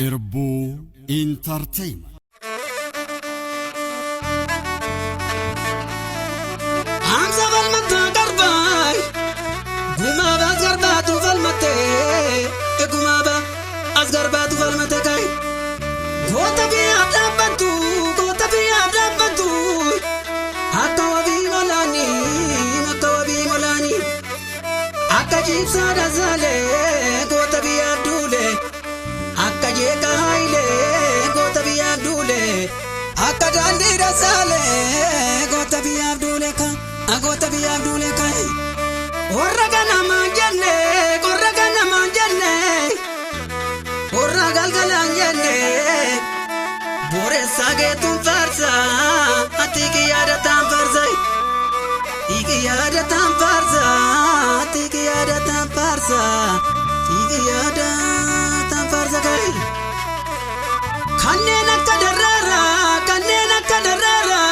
Irbu Entertainment. Hamza Valmata Garbay Gumaba Garbatu Valmate Gumaba Asgarbatu Valmate Kai Gota bi Abdabantu Gota bi Abdabantu Akawabi Molani Akawabi Molani Akajib Sada Zale Gota bi Abdule Akajeka Haile Gota bi Abdule Akadandi Rasale Gota bi Abdule Ka Agota bi Abdule Kai Orragana manjane Orragana manjane Orragal galanjane Bore sage tum farsa Atiki yada tam farsa Iki yada tam farsa Atiki yada tam farsa Iki yada tam farsa kai Kanena kadarara Kanena kadarara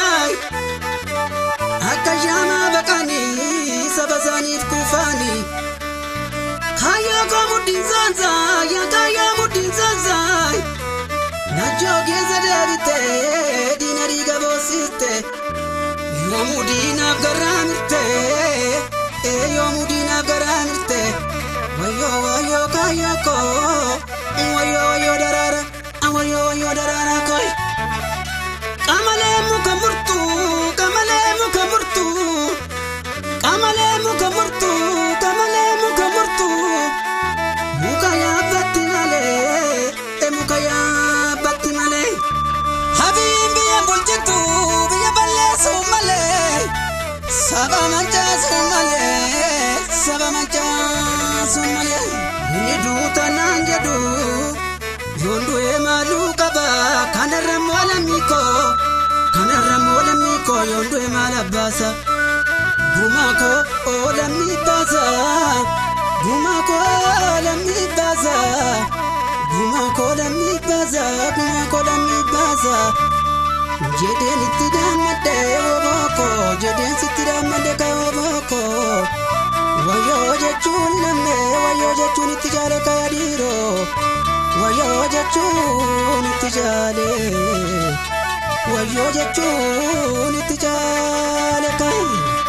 Akajama bakani Sabazani kufani Kaya komudin zanza Ya kaya mudin zanza Najogeza davite Dinari gabosite Yomudina garamite Yomudina garamite Wayo wayo kaya ko Wayo wayo darara Wayo wayo darara koi Kamale mukamurtu Kamale mukamurtu Kamale mukamurtu Kamale mukamurtu Mukaya batimale Mukaya batimale Habibi ya buljitu Biya balle sumale Saba mancha sumale Saba mancha sumale Nidu tananjadu Yondu emalu kaba Kanarram wala miko Yondu emala basa Gumako ola mi basa Gumako ola mi basa Gumako ola mi basa Gumako ola mi basa Jeden itidamade waboko Jeden sitidamade ka waboko Wayo jechun lame Wayo jechun itijale kaya diro Wayo jechun itijale Wayo jechun itijale kaya